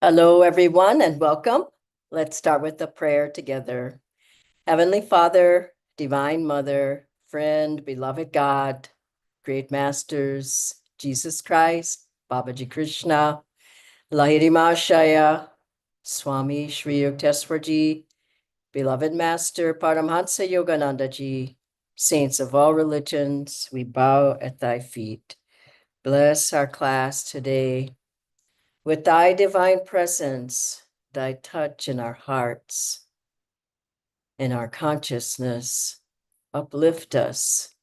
Hello, everyone, and welcome. Let's start with the prayer together. Heavenly Father, Divine Mother, friend, beloved God, great masters, Jesus Christ, Babaji Krishna, Lahiri Mahashaya, Swami Shri Yukteswarji, beloved Master Paramhansa Yogananda Ji, saints of all religions, we bow at thy feet. Bless our class today. With thy divine presence, thy touch in our hearts, in our consciousness, uplift us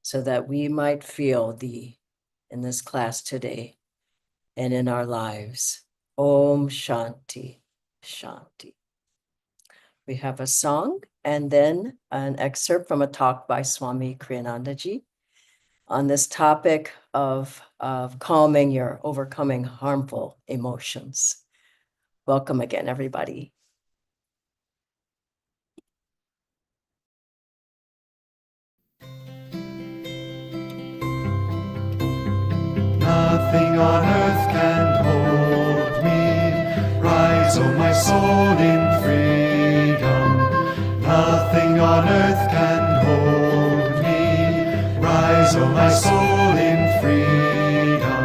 so that we might feel thee in this class today and in our lives. Om Shanti, Shanti. We have a song and then an excerpt from a talk by Swami Kriyanandaji on this topic of calming your overcoming harmful emotions. Welcome again, everybody. Nothing on earth can hold me. Rise, O my soul, in freedom. Nothing on earth can hold me. Rise, O my soul, in freedom.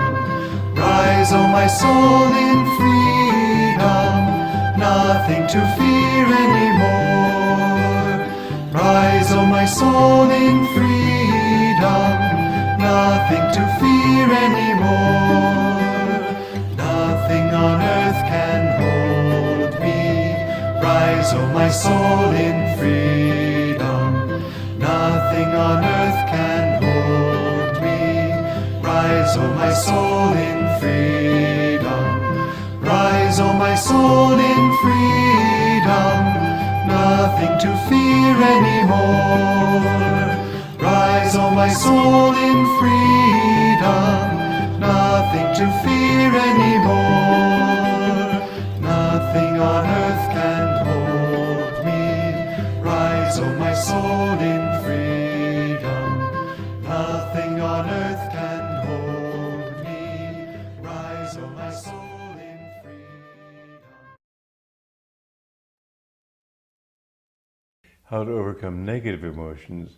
Rise, O my soul, in freedom. Nothing to fear anymore. Rise, O my soul, in freedom. Nothing to fear anymore. Nothing on earth can hold me. Rise, O my soul, in freedom. Nothing on earth can hold me. Rise, O my soul, in freedom. Rise, O my soul, in freedom. Nothing to fear anymore. Rise, O my soul, in freedom. Nothing to fear anymore. Nothing on earth can hold me. Rise, O my soul, in freedom. Nothing on earth can hold me. Rise, O my soul, in freedom. How to overcome negative emotions.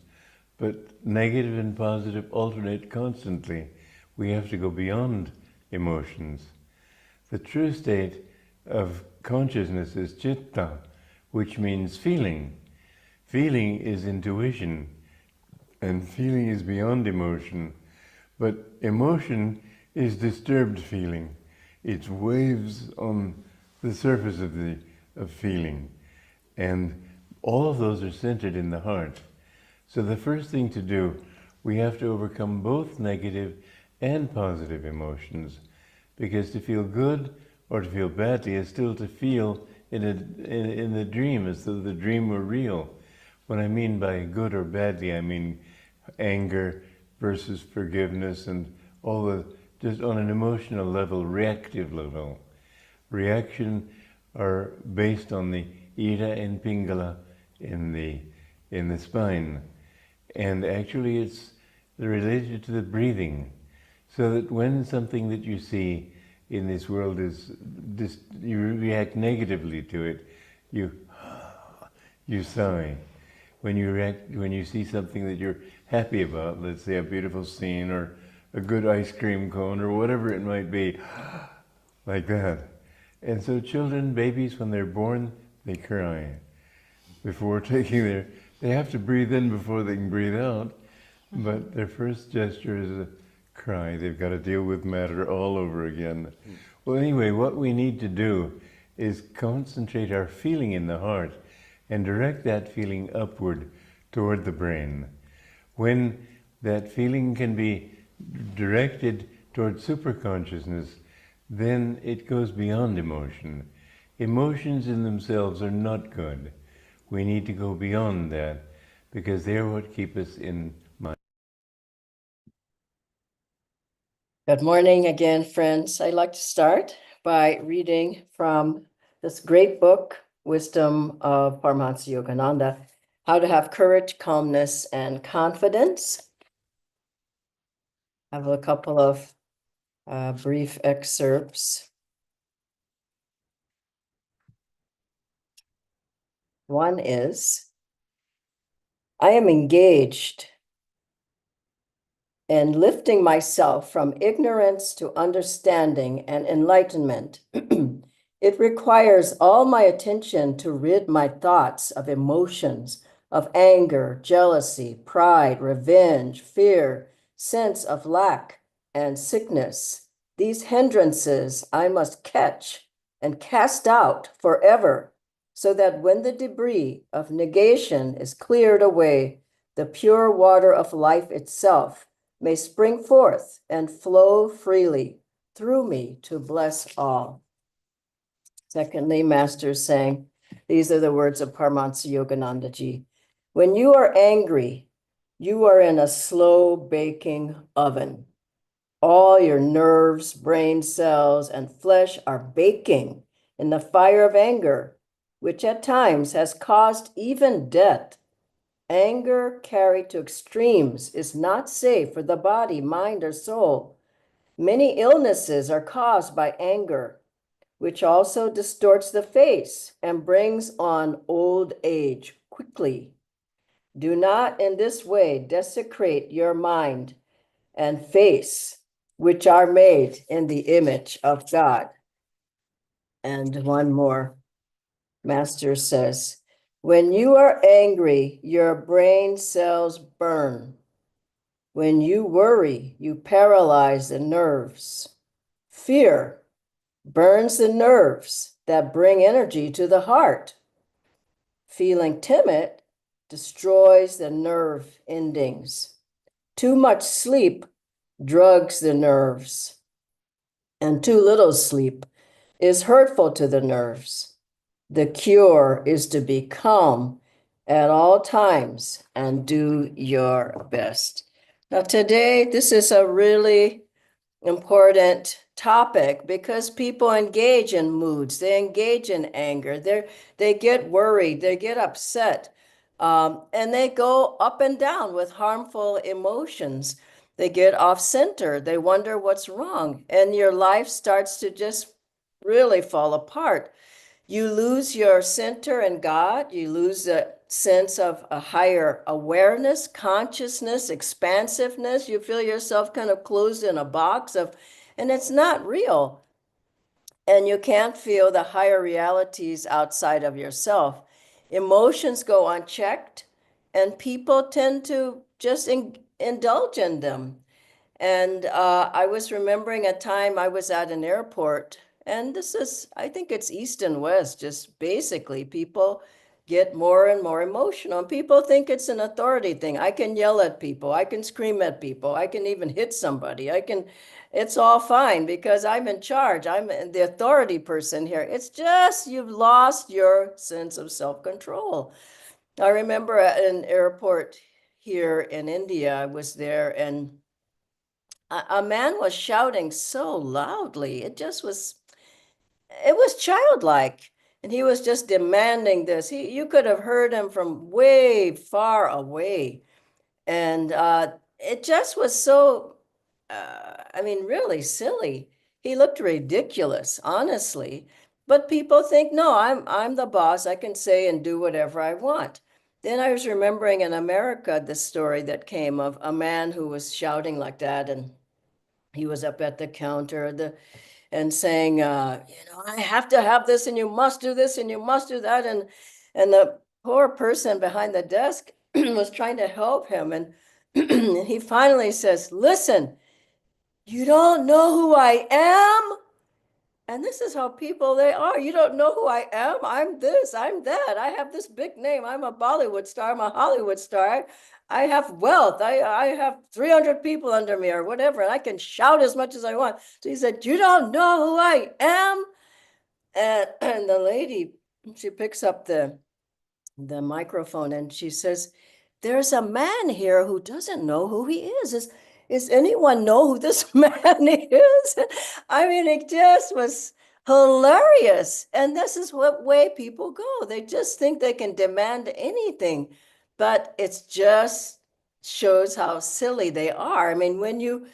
But negative and positive alternate constantly. We have to go beyond emotions. The true state of consciousness is citta, which means feeling. Feeling is intuition, and feeling is beyond emotion. But emotion is disturbed feeling. It's waves on the surface of feeling. And all of those are centered in the heart. So the first thing to do, we have to overcome both negative and positive emotions, because to feel good or to feel badly is still to feel in a dream, as though the dream were real. What I mean by good or badly, I mean anger versus forgiveness, and all the, just on an emotional level, reactive level. Reaction are based on the Ira and Pingala in the spine. And actually it's related to the breathing, so that when something that you see in this world is, you react negatively to it, you sigh. When you see something that you're happy about, let's say a beautiful scene or a good ice cream cone or whatever it might be, like that. And so children, babies, when they're born, they cry. Before taking they have to breathe in before they can breathe out, but their first gesture is a cry. They've got to deal with matter all over again. Well, anyway, what we need to do is concentrate our feeling in the heart and direct that feeling upward toward the brain. When that feeling can be directed toward superconsciousness, then it goes beyond emotion. Emotions in themselves are not good. We need to go beyond that, because they're what keep us in mind. Good morning again, friends. I'd like to start by reading from this great book, Wisdom of Paramahansa Yogananda, How to Have Courage, Calmness, and Confidence. I have a couple of brief excerpts. One is, I am engaged in lifting myself from ignorance to understanding and enlightenment. It requires all my attention to rid my thoughts of emotions of anger, jealousy, pride, revenge, fear, sense of lack, and sickness. These hindrances I must catch and cast out forever, so that when the debris of negation is cleared away, the pure water of life itself may spring forth and flow freely through me to bless all. Secondly, Master is saying, these are the words of Paramahansa Yoganandaji. When you are angry, you are in a slow baking oven. All your nerves, brain cells, and flesh are baking in the fire of anger, which at times has caused even death. Anger carried to extremes is not safe for the body, mind, or soul. Many illnesses are caused by anger, which also distorts the face and brings on old age quickly. Do not in this way desecrate your mind and face, which are made in the image of God. And one more, Master says, when you are angry, your brain cells burn. When you worry, you paralyze the nerves. Fear burns the nerves that bring energy to the heart. Feeling timid destroys the nerve endings. Too much sleep drugs the nerves, and too little sleep is hurtful to the nerves. The cure is to be calm at all times and do your best. Now, today, this is a really important topic because people engage in moods, they engage in anger, they get worried, they get upset, and they go up and down with harmful emotions. They get off center, they wonder what's wrong, and your life starts to just really fall apart. You lose your center in God, you lose a sense of a higher awareness, consciousness, expansiveness. You feel yourself kind of closed in a box of, and it's not real. And you can't feel the higher realities outside of yourself. Emotions go unchecked, and people tend to just indulge in them. And I was remembering a time I was at an airport, and this is, I think it's East and West, just basically people get more and more emotional. And people think it's an authority thing. I can yell at people, I can scream at people, I can even hit somebody. It's all fine because I'm in charge. I'm the authority person here. It's just you've lost your sense of self-control. I remember at an airport here in India, I was there, and a man was shouting so loudly. It was childlike. And he was just demanding this. You could have heard him from way far away. And it just was so, I mean, really silly. He looked ridiculous, honestly. But people think, no, I'm the boss. I can say and do whatever I want. Then I was remembering in America the story that came of a man who was shouting like that, and he was up at the counter and saying, I have to have this, and you must do this, and you must do that, and the poor person behind the desk was trying to help him, and he finally says, "Listen, you don't know who I am." And this is how people they are. You don't know who I am. I'm this, I'm that. I have this big name. I'm a Bollywood star. I'm a Hollywood star. I have wealth. I have 300 people under me or whatever. And I can shout as much as I want. So he said, "You don't know who I am?" And the lady, she picks up the microphone and she says, "There's a man here who doesn't know who he is. Is anyone know who this man is?" I mean, it just was hilarious. And this is what way people go. They just think they can demand anything, but it's just shows how silly they are. I mean, when you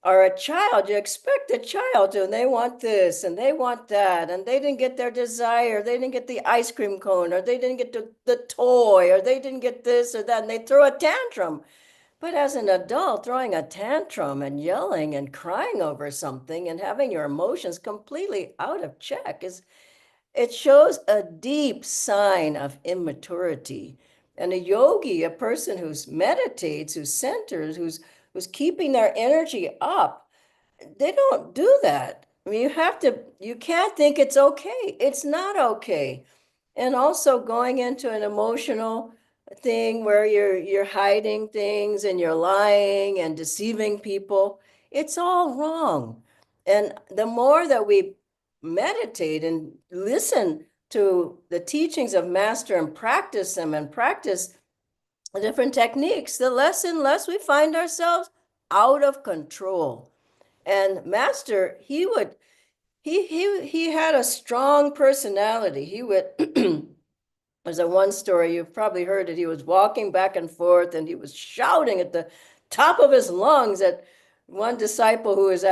are a child, you expect a child to, and they want this and they want that, and they didn't get their desire, they didn't get the ice cream cone, or they didn't get the toy, or they didn't get this or that, and they throw a tantrum. But as an adult, throwing a tantrum and yelling and crying over something and having your emotions completely out of check it shows a deep sign of immaturity. And a yogi, a person who meditates, who centers, who's keeping their energy up, they don't do that. I mean, you can't think it's okay. It's not okay. And also going into an emotional thing where you're hiding things and you're lying and deceiving people, it's all wrong. And the more that we meditate and listen to the teachings of Master and practice them and practice different techniques, the less and less we find ourselves out of control. And Master, he had a strong personality. He would there's a one story, you've probably heard it. He was walking back and forth and he was shouting at the top of his lungs at one disciple who was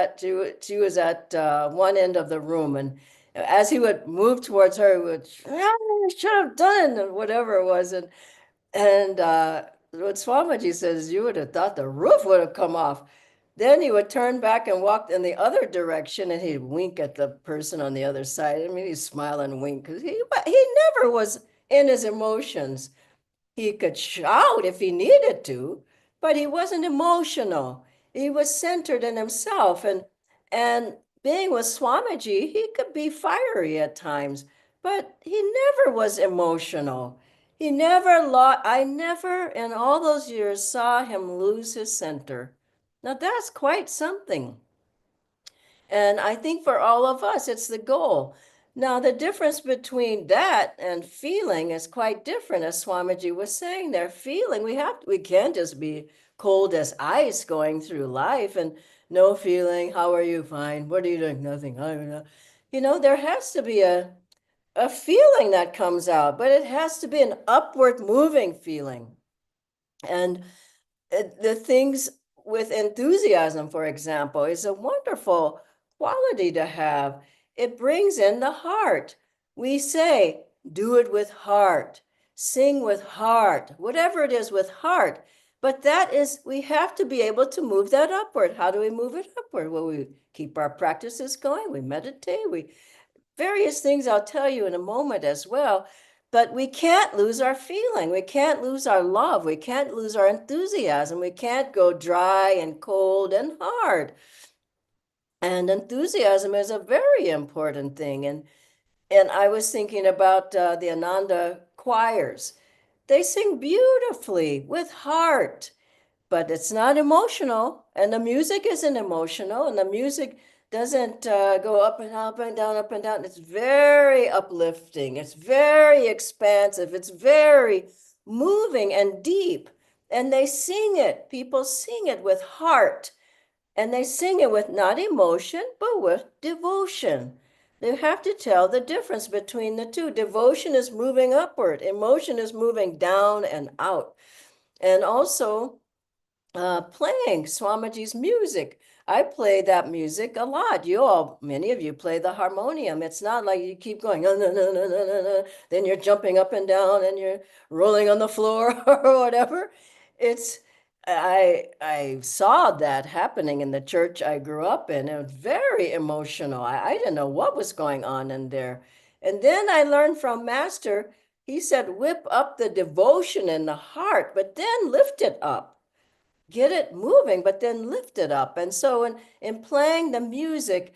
she was at one end of the room. And as he would move towards her, he would, "Ah, should have done," and whatever it was. And what Swamiji says, you would have thought the roof would have come off. Then he would turn back and walk in the other direction, and he'd wink at the person on the other side. I mean, he'd smile and wink because he never was in his emotions. He could shout if he needed to, but he wasn't emotional. He was centered in himself. And being with Swamiji, he could be fiery at times, but he never was emotional. He never lost, I never in all those years saw him lose his center. Now that's quite something. And I think for all of us, it's the goal. Now, the difference between that and feeling is quite different, as Swamiji was saying there. Feeling, we can't just be cold as ice going through life and no feeling. How are you? Fine. What are you doing? Nothing. I don't know. There has to be a feeling that comes out, but it has to be an upward moving feeling. And the things with enthusiasm, for example, is a wonderful quality to have. It brings in the heart. We say, do it with heart, sing with heart, whatever it is with heart. But we have to be able to move that upward. How do we move it upward? Well, we keep our practices going, we meditate, various things I'll tell you in a moment as well. But we can't lose our feeling. We can't lose our love. We can't lose our enthusiasm. We can't go dry and cold and hard. And enthusiasm is a very important thing. And I was thinking about the Ananda choirs. They sing beautifully with heart, but it's not emotional. And the music isn't emotional. And the music doesn't go up and up and down, up and down. It's very uplifting. It's very expansive. It's very moving and deep. And they sing it. People sing it with heart. And they sing it with not emotion, but with devotion. They have to tell the difference between the two. Devotion is moving upward. Emotion is moving down and out. And also, playing Swamiji's music. I play that music a lot. Many of you play the harmonium. It's not like you keep going, no, no, no, no, no, no. Then you're jumping up and down and you're rolling on the floor or whatever. I saw that happening in the church I grew up in. It was very emotional. I didn't know what was going on in there. And then I learned from Master, he said, whip up the devotion in the heart, but then lift it up. Get it moving, but then lift it up. And so in playing the music,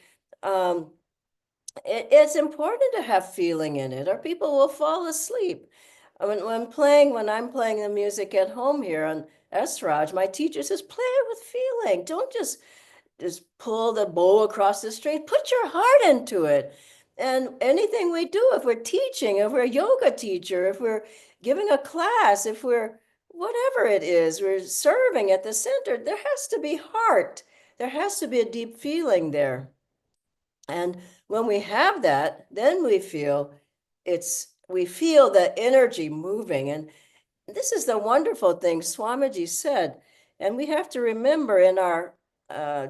it's important to have feeling in it, or people will fall asleep. When I'm playing the music at home here on Esraj, my teacher says, play it with feeling. Don't just pull the bow across the string. Put your heart into it. And anything we do, if we're teaching, if we're a yoga teacher, if we're giving a class, if we're whatever it is, we're serving at the center, there has to be heart. There has to be a deep feeling there. And when we have that, then we feel the energy moving. And this is the wonderful thing Swamiji said. And we have to remember in our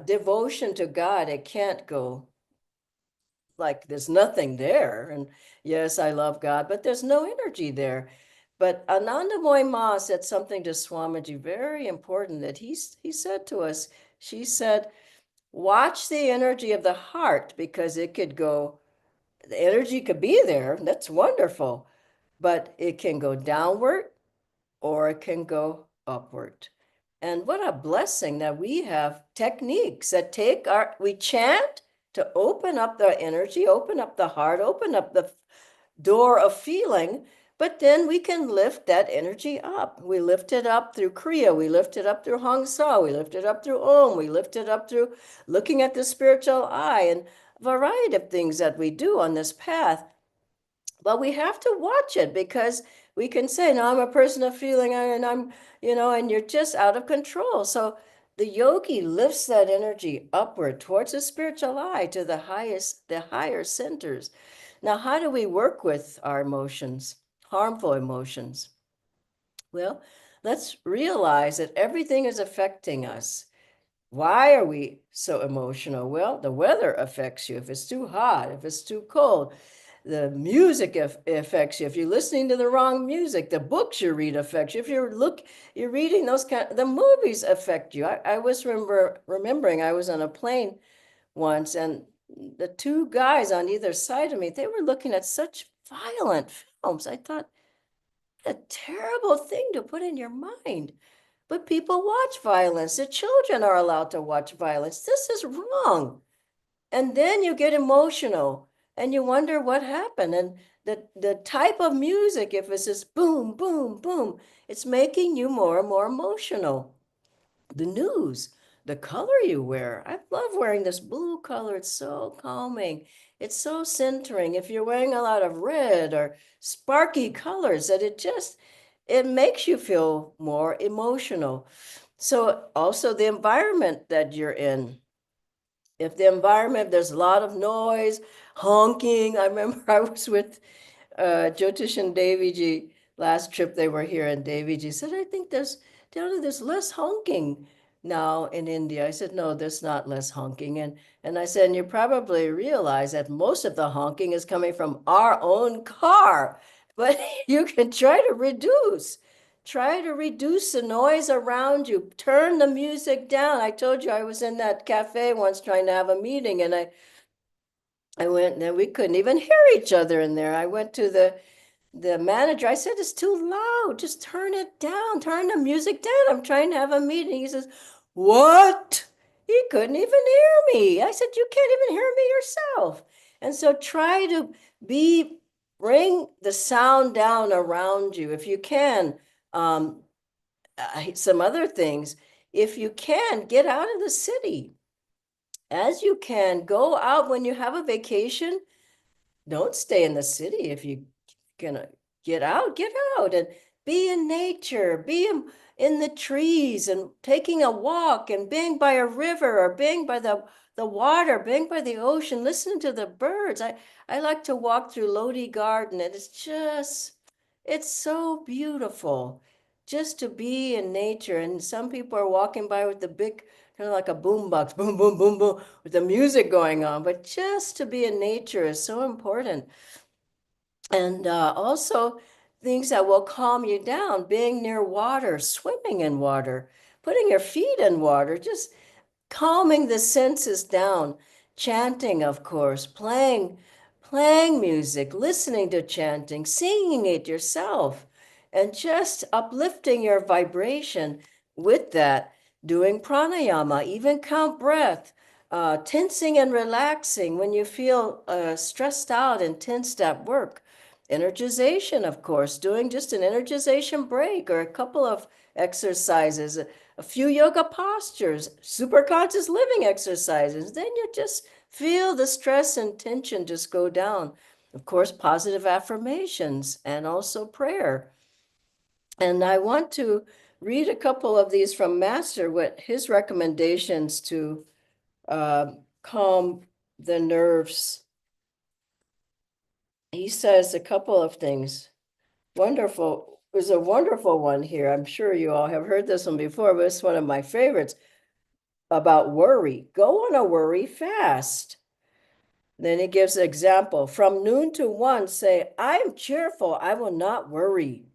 devotion to God, it can't go like there's nothing there. And yes, I love God, but there's no energy there. But Anandamoy Ma said something to Swamiji very important that he said to us. She said, watch the energy of the heart because it could go, the energy could be there. That's wonderful, but it can go downward or it can go upward. And what a blessing that we have techniques that we chant to open up the energy, open up the heart, open up the door of feeling, but then we can lift that energy up. We lift it up through Kriya, we lift it up through Hong Sa, we lift it up through Om, we lift it up through looking at the spiritual eye, and a variety of things that we do on this path. But we have to watch it because we can say, no, I'm a person of feeling and I'm, and you're just out of control. So the yogi lifts that energy upward towards the spiritual eye to the higher centers. Now, how do we work with our emotions, harmful emotions? Well, let's realize that everything is affecting us. Why are we so emotional? Well, the weather affects you. If it's too hot, if it's too cold, the music affects you. If you're listening to the wrong music, the books you read affects you. If you're reading the movies affect you. I was remembering I was on a plane once, and the two guys on either side of me, they were looking at such violent films. I thought, a terrible thing to put in your mind. But people watch violence. The children are allowed to watch violence. This is wrong. And then you get emotional and you wonder what happened. And the type of music, if it's just boom, boom, boom, it's making you more and more emotional. The news, the color you wear. I love wearing this blue color. It's so calming. It's so centering. If you're wearing a lot of red or sparky colors, that it makes you feel more emotional. So also the environment that you're in. If the environment, there's a lot of noise, honking. I remember I was with Jyotish and Daviji last trip they were here, and Daviji said, I think there's less honking now in India. I said, no, there's not less honking. And I said, and you probably realize that most of the honking is coming from our own car, but you can try to reduce the noise around you, turn the music down. I told you I was in that cafe once trying to have a meeting, and I went and we couldn't even hear each other in there. I went to the manager. I said, it's too loud. Just turn it down. Turn the music down. I'm trying to have a meeting. He says, what? He couldn't even hear me. I said, you can't even hear me yourself. And so try to bring the sound down around you if you can. Some other things, if you can, get out of the city. As you can, go out when you have a vacation. Don't stay in the city. If you gonna get out and be in nature, be in the trees and taking a walk and being by a river or being by the water, being by the ocean, listening to the birds. I like to walk through Lodi Garden, and it's so beautiful just to be in nature. And some people are walking by with the big, kind of like a boombox, boom, boom, boom, boom, with the music going on. But just to be in nature is so important. And also things that will calm you down, being near water, swimming in water, putting your feet in water, just calming the senses down, chanting, of course, playing music, listening to chanting, singing it yourself, and just uplifting your vibration with that, doing pranayama, even count breath, tensing and relaxing when you feel stressed out and tensed at work. Energization, of course, doing just an energization break or a couple of exercises, a few yoga postures, super conscious living exercises. Then you just feel the stress and tension just go down. Of course, positive affirmations and also prayer. And I want to read a couple of these from Master, what his recommendations to calm the nerves. He says a couple of things. Wonderful. There's a wonderful one here. I'm sure you all have heard this one before, but it's one of my favorites. about worry. Go on a worry fast. Then he gives an example. From noon to 1, say, I am cheerful, I will not worry.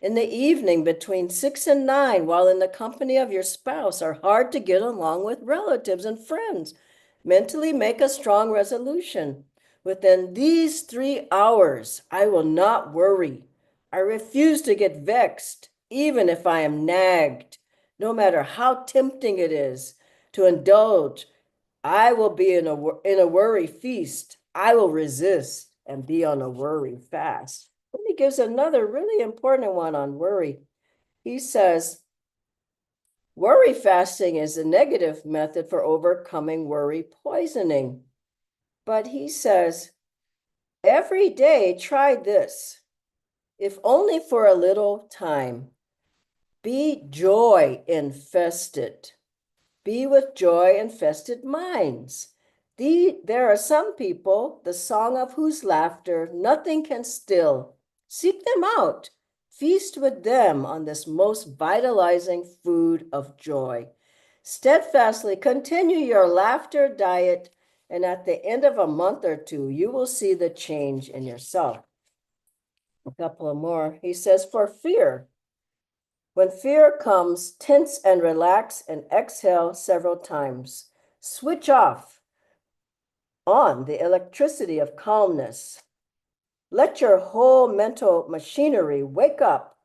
In the evening, between 6 and 9, while in the company of your spouse, are hard to get along with relatives and friends. Mentally make a strong resolution. Within these 3 hours, I will not worry. I refuse to get vexed, even if I am nagged, no matter how tempting it is to indulge. I will be in a worry feast. I will resist and be on a worry fast. Then he gives another really important one on worry. He says, worry fasting is a negative method for overcoming worry poisoning. But he says, every day try this, if only for a little time. Be joy infested. Be with joy infested minds. There are some people, the song of whose laughter nothing can still. Seek them out. Feast with them on this most vitalizing food of joy. Steadfastly continue your laughter diet, and at the end of a month or two, you will see the change in yourself. A couple of more. He says, for fear. When fear comes, tense and relax and exhale several times. Switch off on the electricity of calmness. Let your whole mental machinery wake up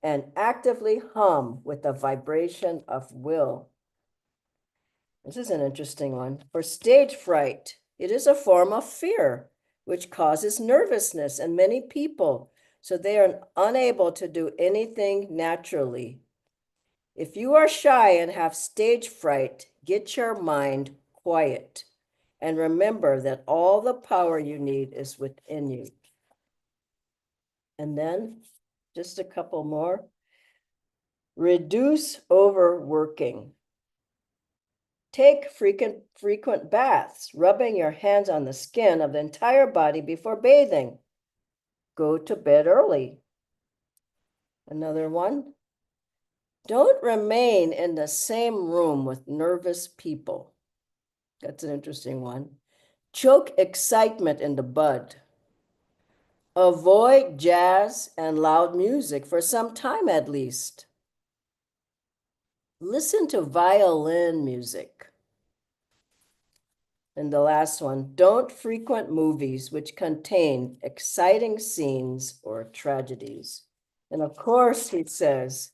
and actively hum with the vibration of will. This is an interesting one. For stage fright, it is a form of fear, which causes nervousness in many people, so they are unable to do anything naturally. If you are shy and have stage fright, get your mind quiet and remember that all the power you need is within you. And then just a couple more. Reduce overworking. Take frequent baths, rubbing your hands on the skin of the entire body before bathing. Go to bed early. Another one. Don't remain in the same room with nervous people. That's an interesting one. Choke excitement in the bud. Avoid jazz and loud music for some time at least. Listen to violin music. And the last one, don't frequent movies which contain exciting scenes or tragedies. And of course, he says,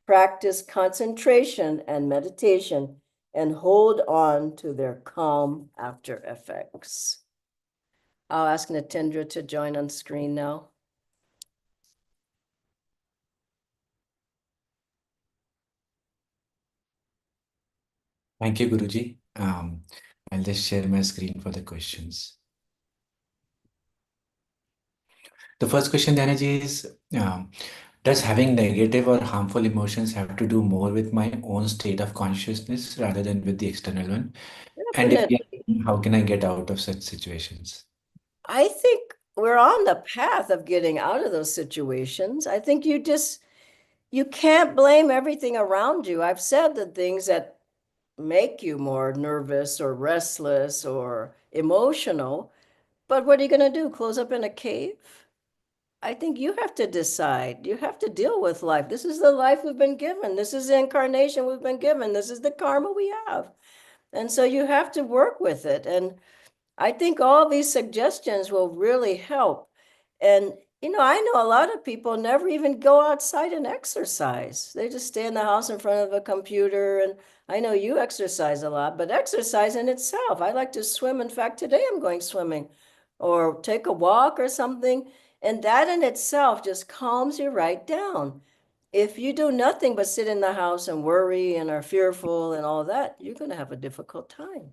practice concentration and meditation and hold on to their calm after effects. I'll ask Natendra to join on screen now. Thank you, Guruji. I'll just share my screen for the questions. The first question, Dhyanaji, is does having negative or harmful emotions have to do more with my own state of consciousness rather than with the external one? And if yes, Definitely. how can I get out of such situations? I think we're on the path of getting out of those situations. I think you can't blame everything around you. I've said the things that make you more nervous or restless or emotional, but what are you going to do? Close up in a cave? I think you have to decide. You have to deal with life. This is the life we've been given. This is the incarnation we've been given. This is the karma we have. And so you have to work with it. And I think all these suggestions will really help. And, I know a lot of people never even go outside and exercise. They just stay in the house in front of a computer. And I know you exercise a lot, but exercise in itself, I like to swim. In fact, today I'm going swimming or take a walk or something. And that in itself just calms you right down. If you do nothing but sit in the house and worry and are fearful and all that, you're going to have a difficult time.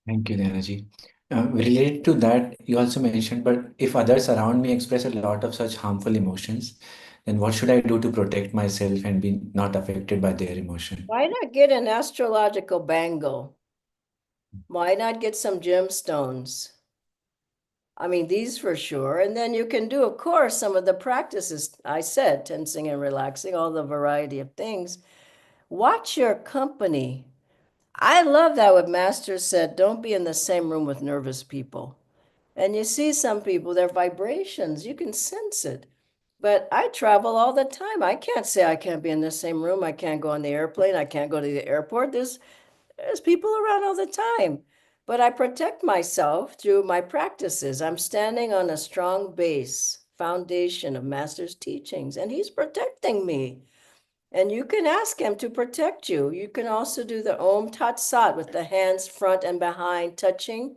Thank you, Dhyanaji. Related to that, you also mentioned, but if others around me express a lot of such harmful emotions, then what should I do to protect myself and be not affected by their emotion? Why not get an astrological bangle? Why not get some gemstones? I mean, these for sure. And then you can do, of course, some of the practices I said, tensing and relaxing, all the variety of things. Watch your company. I love that what Master said, don't be in the same room with nervous people. And you see some people, their vibrations, you can sense it. But I travel all the time. I can't say I can't be in the same room. I can't go on the airplane. I can't go to the airport. There's people around all the time. But I protect myself through my practices. I'm standing on a strong base, foundation of Master's teachings, and he's protecting me. And you can ask him to protect you. You can also do the Om Tat Sat with the hands front and behind touching.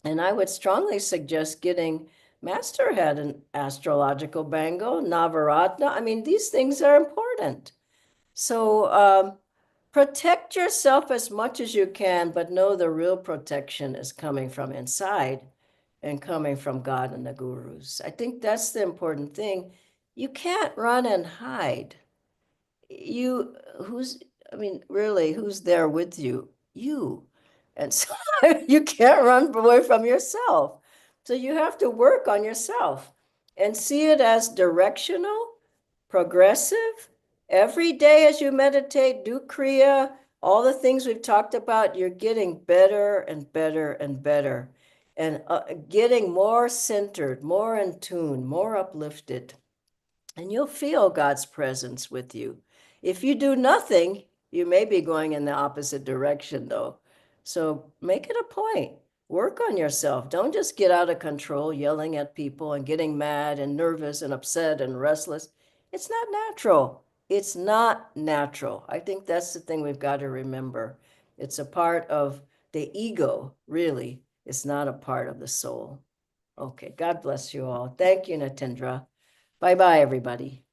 And I would strongly suggest getting Master had an astrological bangle, Navaratna. I mean, these things are important. So protect yourself as much as you can, but know the real protection is coming from inside and coming from God and the gurus. I think that's the important thing. You can't run and hide. I mean, really, who's there with you? You. And so you can't run away from yourself. So you have to work on yourself and see it as directional, progressive. Every day as you meditate, do Kriya, all the things we've talked about, you're getting better and better and better and getting more centered, more in tune, more uplifted. And you'll feel God's presence with you. If you do nothing, you may be going in the opposite direction, though. So make it a point. Work on yourself. Don't just get out of control, yelling at people and getting mad and nervous and upset and restless. It's not natural. It's not natural. I think that's the thing we've got to remember. It's a part of the ego, really. It's not a part of the soul. Okay, God bless you all. Thank you, Natendra. Bye-bye, everybody.